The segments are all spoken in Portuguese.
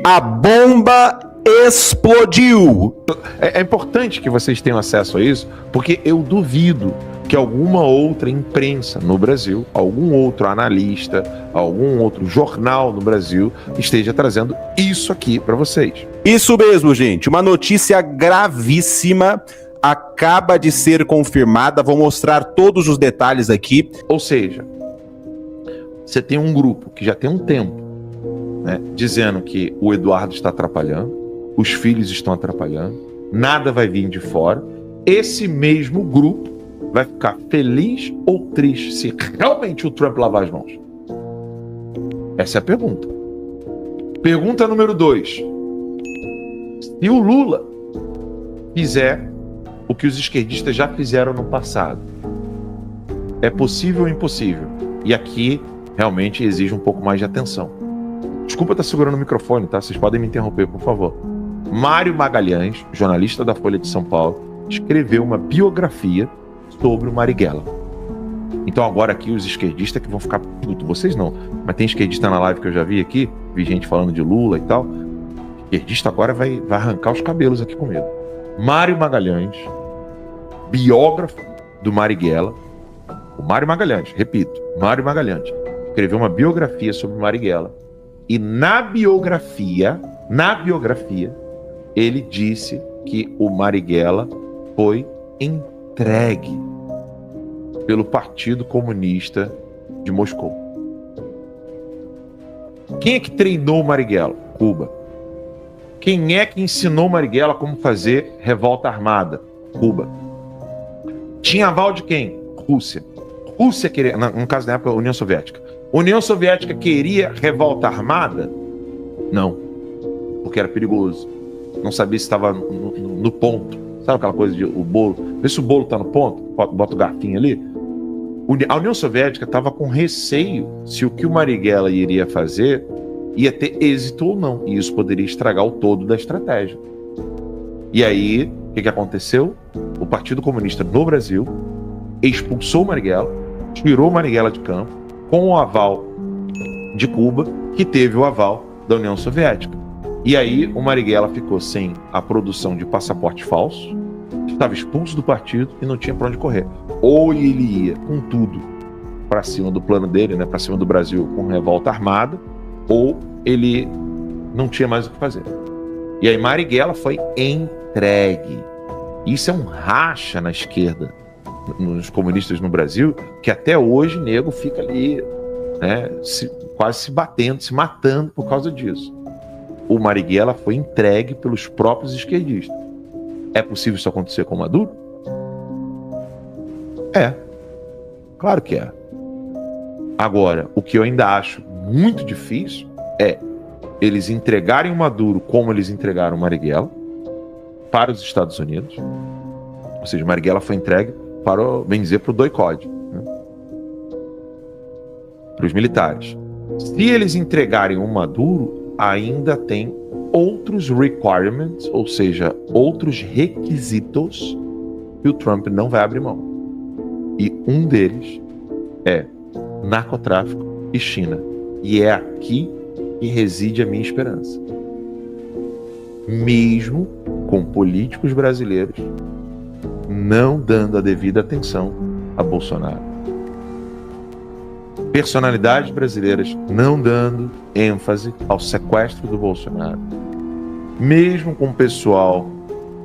A bomba explodiu. É importante que vocês tenham acesso a isso, porque eu duvido que alguma outra imprensa no Brasil, algum outro analista, algum outro jornal no Brasil esteja trazendo isso aqui para vocês. Isso mesmo, gente. Uma notícia gravíssima acaba de ser confirmada. Vou mostrar todos os detalhes aqui. Ou seja, você tem um grupo que já tem um tempo, né, dizendo que o Eduardo está atrapalhando, os filhos estão atrapalhando, nada vai vir de fora. Esse mesmo grupo vai ficar feliz ou triste se realmente o Trump lavar as mãos? Essa é a pergunta. Pergunta número 2. Se o Lula fizer o que os esquerdistas já fizeram no passado, é possível ou impossível? E aqui realmente exige um pouco mais de atenção. Desculpa estar segurando o microfone, tá? Vocês podem me interromper, por favor. Mário Magalhães, jornalista da Folha de São Paulo, escreveu uma biografia sobre o Marighella. Então agora aqui os esquerdistas que vão ficar putos, vocês não, mas tem esquerdista na live que eu já vi aqui, vi gente falando de Lula e tal. Esquerdista agora vai arrancar os cabelos aqui comigo. Mário Magalhães, biógrafo do Marighella, o Mário Magalhães, repito, Mário Magalhães, escreveu uma biografia sobre o Marighella, e na biografia, ele disse que o Marighella foi entregue pelo Partido Comunista de Moscou. Quem é que treinou o Marighella? Cuba. Quem é que ensinou o Marighella como fazer revolta armada? Cuba. Tinha aval de quem? Rússia. Rússia queria, no caso da época, a União Soviética. União Soviética queria revolta armada? Não. Porque era perigoso. Não sabia se estava no ponto. Sabe aquela coisa de o bolo? Vê se o bolo está no ponto, bota o garfinho ali. A União Soviética estava com receio se o que o Marighella iria fazer ia ter êxito ou não. E isso poderia estragar o todo da estratégia. E aí, o que aconteceu? O Partido Comunista no Brasil expulsou o Marighella, tirou o Marighella de campo, com o aval de Cuba, que teve o aval da União Soviética. E aí o Marighella ficou sem a produção de passaporte falso, estava expulso do partido e não tinha para onde correr. Ou ele ia com tudo para cima do plano dele, né, para cima do Brasil com revolta armada, ou ele não tinha mais o que fazer. E aí Marighella foi entregue. Isso é um racha na esquerda, nos comunistas no Brasil, que até hoje nego fica ali, né, quase se batendo, se matando por causa disso. O Marighella foi entregue pelos próprios esquerdistas. É possível isso acontecer com o Maduro? É. Claro que é. Agora, o que eu ainda acho muito difícil é eles entregarem o Maduro como eles entregaram o Marighella para os Estados Unidos. Ou seja, o Marighella foi entregue para, bem dizer, para o doicode, né? Para os militares. Se eles entregarem o Maduro, ainda tem outros requirements, ou seja, outros requisitos que o Trump não vai abrir mão. E um deles é narcotráfico e China. E é aqui que reside a minha esperança. Mesmo com políticos brasileiros não dando a devida atenção a Bolsonaro. Personalidades brasileiras não dando ênfase ao sequestro do Bolsonaro. Mesmo com o pessoal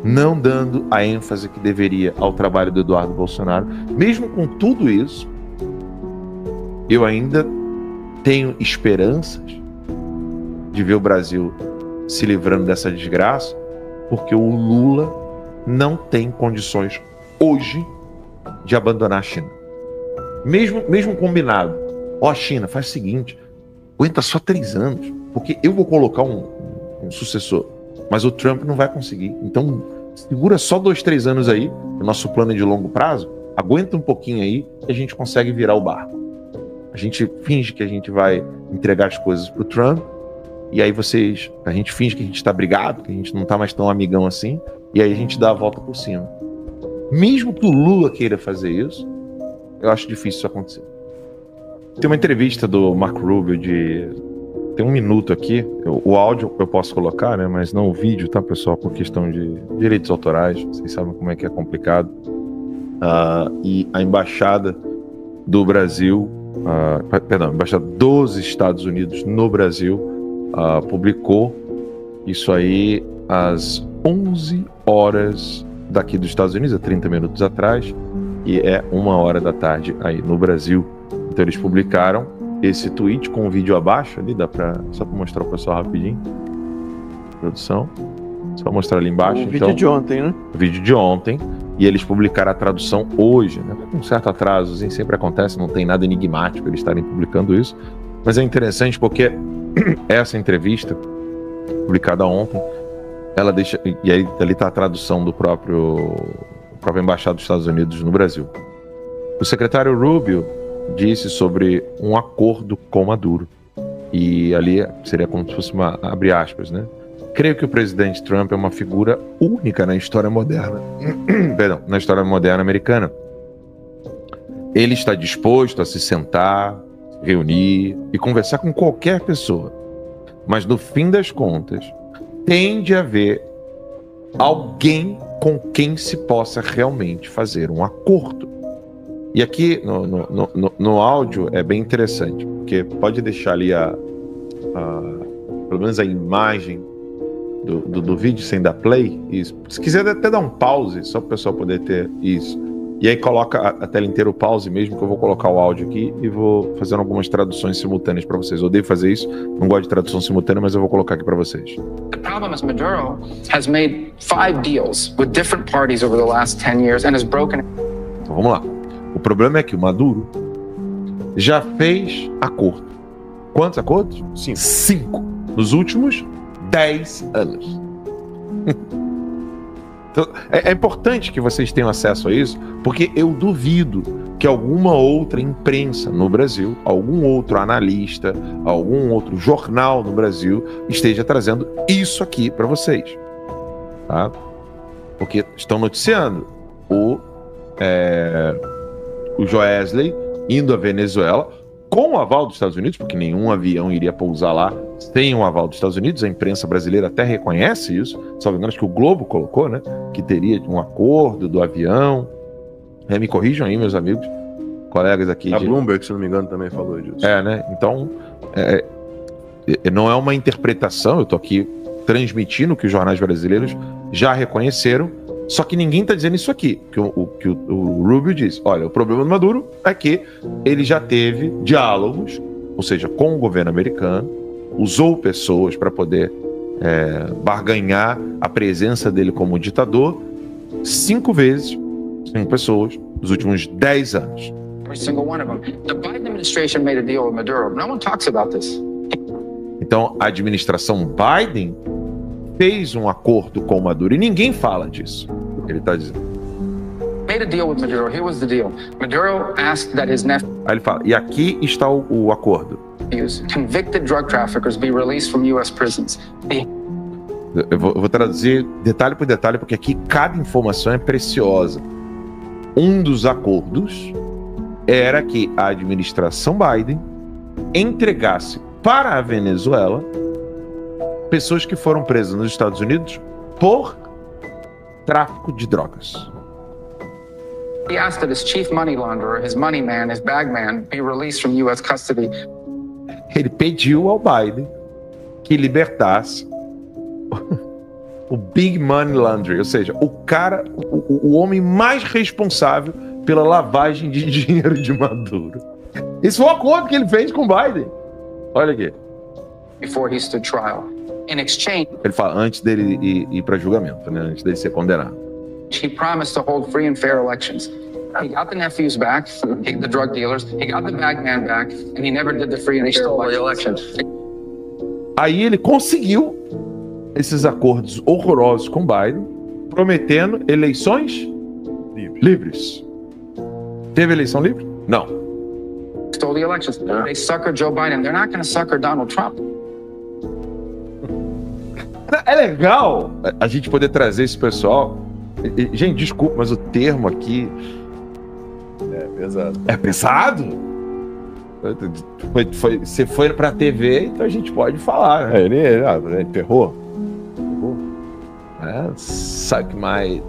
não dando a ênfase que deveria ao trabalho do Eduardo Bolsonaro. Mesmo com tudo isso, eu ainda tenho esperanças de ver o Brasil se livrando dessa desgraça, porque o Lula não tem condições hoje de abandonar a China. Mesmo combinado. Ó, China, faz o seguinte, aguenta só 3 anos, porque eu vou colocar um sucessor, mas o Trump não vai conseguir. Então, segura só 2, 3 anos aí, o nosso plano é de longo prazo, aguenta um pouquinho aí e a gente consegue virar o barco. A gente finge que a gente vai entregar as coisas pro Trump, e aí a gente finge que a gente tá brigado, que a gente não tá mais tão amigão assim, e aí a gente dá a volta por cima. Mesmo que o Lula queira fazer isso, eu acho difícil isso acontecer. Tem uma entrevista do Marco Rubio de tem um minuto aqui. O áudio eu posso colocar, né? Mas não o vídeo, tá, pessoal? Por questão de direitos autorais. Vocês sabem como é que é complicado. E a embaixada do Brasil, a embaixada dos Estados Unidos no Brasil publicou isso aí às 11 horas daqui dos Estados Unidos, há 30 minutos atrás, e é 1h da tarde aí no Brasil. Então eles publicaram esse tweet com o vídeo abaixo ali, só para mostrar o pessoal rapidinho. Produção. Só mostrar ali embaixo. O vídeo de ontem, né? O vídeo de ontem. E eles publicaram a tradução hoje, né? Com um certo atraso, assim, sempre acontece, não tem nada enigmático eles estarem publicando isso. Mas é interessante porque essa entrevista, publicada ontem, ela deixa. E aí ali está a tradução do próprio embaixado dos Estados Unidos no Brasil. O secretário Rubio disse sobre um acordo com Maduro. E ali seria como se fosse abre aspas, né? Creio que o presidente Trump é uma figura única na história moderna. Perdão, na história moderna americana. Ele está disposto a se sentar, reunir e conversar com qualquer pessoa. Mas no fim das contas, tem de haver alguém com quem se possa realmente fazer um acordo. E aqui no áudio é bem interessante, porque pode deixar ali pelo menos a imagem do vídeo sem dar play. Isso. Se quiser até dar um pause, só para o pessoal poder ter isso. E aí coloca a tela inteira o pause mesmo, que eu vou colocar o áudio aqui e vou fazendo algumas traduções simultâneas para vocês. Eu odeio fazer isso, não gosto de tradução simultânea, mas eu vou colocar aqui para vocês. The problem is Maduro has made 5 deals with different parties over the last 10 years and has broken. Então vamos lá. O problema é que o Maduro já fez acordo. Quantos acordos? 5. Nos últimos 10 anos. Então, é importante que vocês tenham acesso a isso, porque eu duvido que alguma outra imprensa no Brasil, algum outro analista, algum outro jornal no Brasil esteja trazendo isso aqui para vocês. Tá? Porque estão noticiando o Joesley indo à Venezuela com o aval dos Estados Unidos, porque nenhum avião iria pousar lá sem o aval dos Estados Unidos. A imprensa brasileira até reconhece isso, só que acho que o Globo colocou, né, que teria um acordo do avião. Me corrijam aí, meus amigos, colegas aqui. A Bloomberg, se não me engano, também falou disso. Né? Então, não é uma interpretação, eu estou aqui transmitindo o que os jornais brasileiros já reconheceram, só que ninguém está dizendo isso aqui, que o Rubio diz. Olha, o problema do Maduro é que ele já teve diálogos, ou seja, com o governo americano, usou pessoas para poder barganhar a presença dele como ditador 5 vezes, 5 pessoas, nos últimos 10 anos. Every single one of them. The Biden administration made a deal with Maduro. No one talks about this. Então, a administração Biden fez um acordo com o Maduro e ninguém fala disso. Ele está dizendo. Made a deal with Maduro. Here was the deal. Maduro asked that his nephews, Aí ele fala, e aqui está o acordo. convicted drug traffickers, be released from U.S. prisons. Eu vou traduzir detalhe por detalhe, porque aqui cada informação é preciosa. Um dos acordos era que a administração Biden entregasse para a Venezuela pessoas que foram presas nos Estados Unidos por tráfico de drogas. He asked that his chief money launderer, his money man, his bag man, be released from U.S. custody. Ele pediu ao Biden que libertasse o Big Money Laundry, ou seja, o cara, o homem mais responsável pela lavagem de dinheiro de Maduro. Esse foi o acordo que ele fez com o Biden. Olha aqui. Before he stood trial. In exchange, Ele fala antes dele ir para julgamento, né? Antes dele ser condenado. he promised to hold free and fair elections. He got the nephews back, the drug dealers, he got the bag man back, and he never did the free and fair elections. Aí ele conseguiu esses acordos horrorosos com Biden, prometendo eleições livres. Teve eleição livre? Não. Stole the elections. They suckered Joe Biden. They're not going to sucker Donald Trump. É legal a gente poder trazer esse pessoal. Gente, desculpa, mas o termo aqui É pesado. é pesado. Você foi pra TV, então a gente pode falar, né? Ele enterrou. Suck my...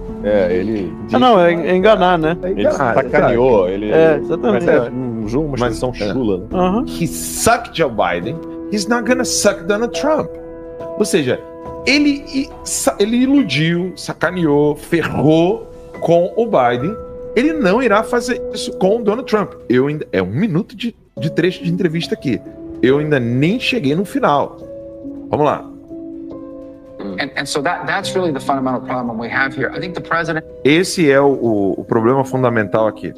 Ele... Não, é enganar, né? Ele sacaneou. Ele... Exatamente. Mas uma expressão chula, né? He sucked Joe Biden, he's not gonna suck Donald Trump. Ou seja, ele iludiu, sacaneou, ferrou com o Biden. Ele não irá fazer isso com o Donald Trump. É 1 minuto de trecho de entrevista aqui. Eu ainda nem cheguei no final. Vamos lá. And so that's really the fundamental problem we have here. I think the president Esse é o problema fundamental aqui.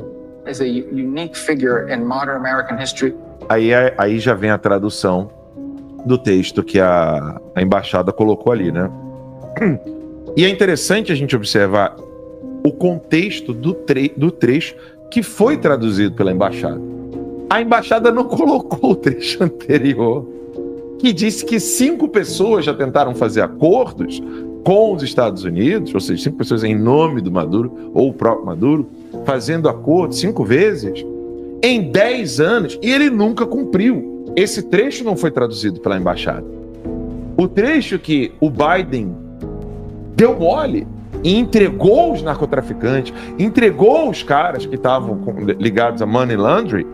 is a unique figure in modern American history. Aí já vem a tradução do texto que a embaixada colocou ali, né? E é interessante a gente observar o contexto do trecho que foi traduzido pela embaixada. A embaixada não colocou o trecho anterior, que disse que 5 pessoas já tentaram fazer acordos com os Estados Unidos, ou seja, 5 pessoas em nome do Maduro, ou o próprio Maduro, fazendo acordo 5 vezes, em 10 anos, e ele nunca cumpriu. Esse trecho não foi traduzido pela embaixada. O trecho que o Biden deu mole e entregou os narcotraficantes, entregou os caras que estavam ligados a money laundering,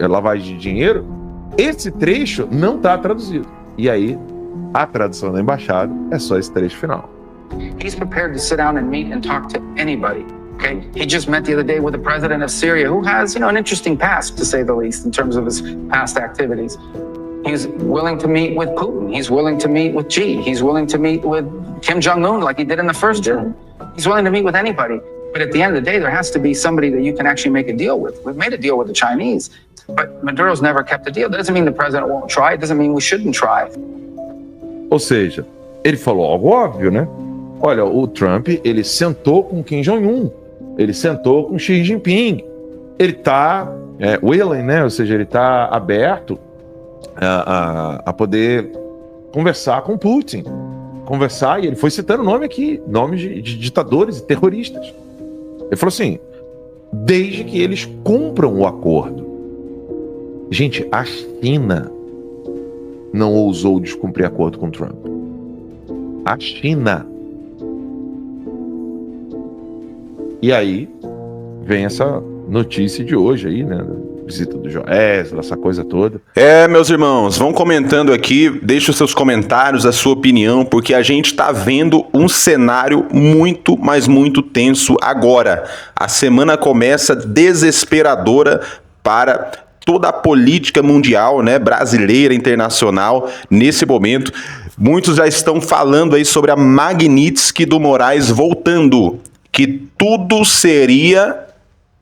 lavagem de dinheiro, esse trecho não está traduzido. E aí, a tradução da embaixada é só esse trecho final. He's prepared to sit down and meet and talk to anybody. Okay, he just met the other day with the president of Syria, who has, an interesting past, to say the least, in terms of his past activities. He's willing to meet with Putin. He's willing to meet with Xi. He's willing to meet with Kim Jong-un like he did in the first June. He's willing to meet with anybody. But at the end of the day, there has to be somebody that you can actually make a deal with. We've made a deal with the Chinese, but Maduro's never kept a deal. That doesn't mean the president won't try. It doesn't mean we shouldn't try. Ou seja, ele falou algo óbvio, né? Olha, o Trump, ele sentou com Kim Jong-un. Ele sentou com Xi Jinping. Ele está willing, né? Ou seja, ele está aberto a poder conversar com Putin. Conversar, e ele foi citando nome aqui, nomes de ditadores e terroristas. Ele falou assim, desde que eles cumpram o acordo. Gente, a China não ousou descumprir acordo com Trump. A China. E aí vem essa notícia de hoje aí, né? Visita do Joesley, essa coisa toda. Meus irmãos, vão comentando aqui, deixe os seus comentários, a sua opinião, porque a gente está vendo um cenário muito, mas muito tenso agora. A semana começa desesperadora para toda a política mundial, né, brasileira, internacional, nesse momento. Muitos já estão falando aí sobre a Magnitsky do Moraes voltando, que tudo seria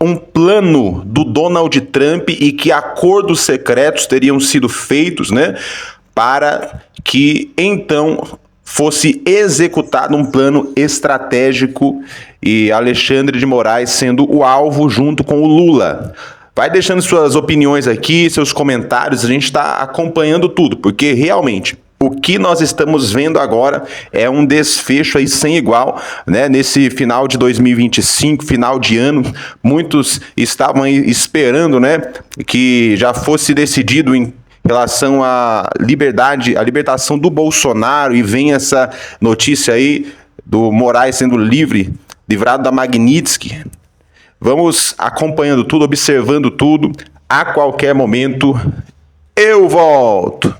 um plano do Donald Trump e que acordos secretos teriam sido feitos, né, para que então fosse executado um plano estratégico e Alexandre de Moraes sendo o alvo junto com o Lula. Vai deixando suas opiniões aqui, seus comentários, a gente está acompanhando tudo, porque realmente o que nós estamos vendo agora é um desfecho aí sem igual, né? Nesse final de 2025, final de ano, muitos estavam aí esperando, né, que já fosse decidido em relação à liberdade, à libertação do Bolsonaro, e vem essa notícia aí do Moraes sendo livrado da Magnitsky. Vamos acompanhando tudo, observando tudo. A qualquer momento eu volto.